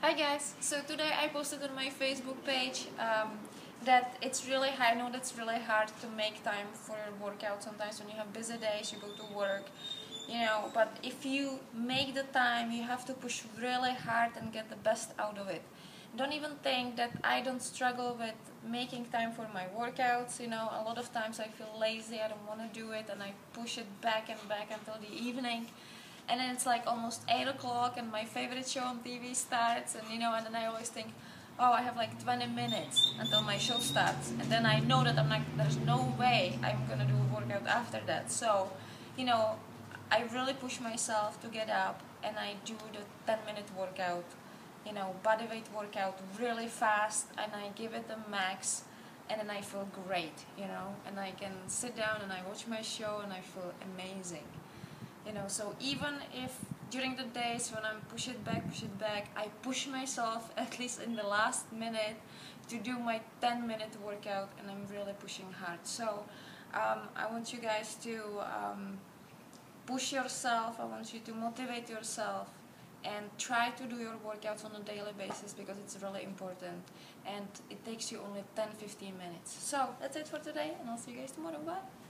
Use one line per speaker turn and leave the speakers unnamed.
Hi guys, so today I posted on my Facebook page that it's really hard. I know that's really hard to make time for your workout sometimes when you have busy days, you go to work, but if you make the time, you have to push really hard and get the best out of it. Don't even think that I don't struggle with making time for my workouts. A lot of times I feel lazy, I don't want to do it, and I push it back and back until the evening. And then it's like almost 8 o'clock and my favorite show on TV starts, and then I always think, oh, I have like 20 minutes until my show starts. And then I know that there's no way I'm gonna do a workout after that. So, I really push myself to get up and I do the 10-minute workout, bodyweight workout really fast, and I give it the max, and then I feel great, and I can sit down and I watch my show and I feel amazing. So even if during the days when I'm push it back, I push myself at least in the last minute to do my 10-minute workout, and I'm really pushing hard. So I want you guys to push yourself, I want you to motivate yourself and try to do your workouts on a daily basis, because it's really important and it takes you only 10-15 minutes. So that's it for today, and I'll see you guys tomorrow. Bye!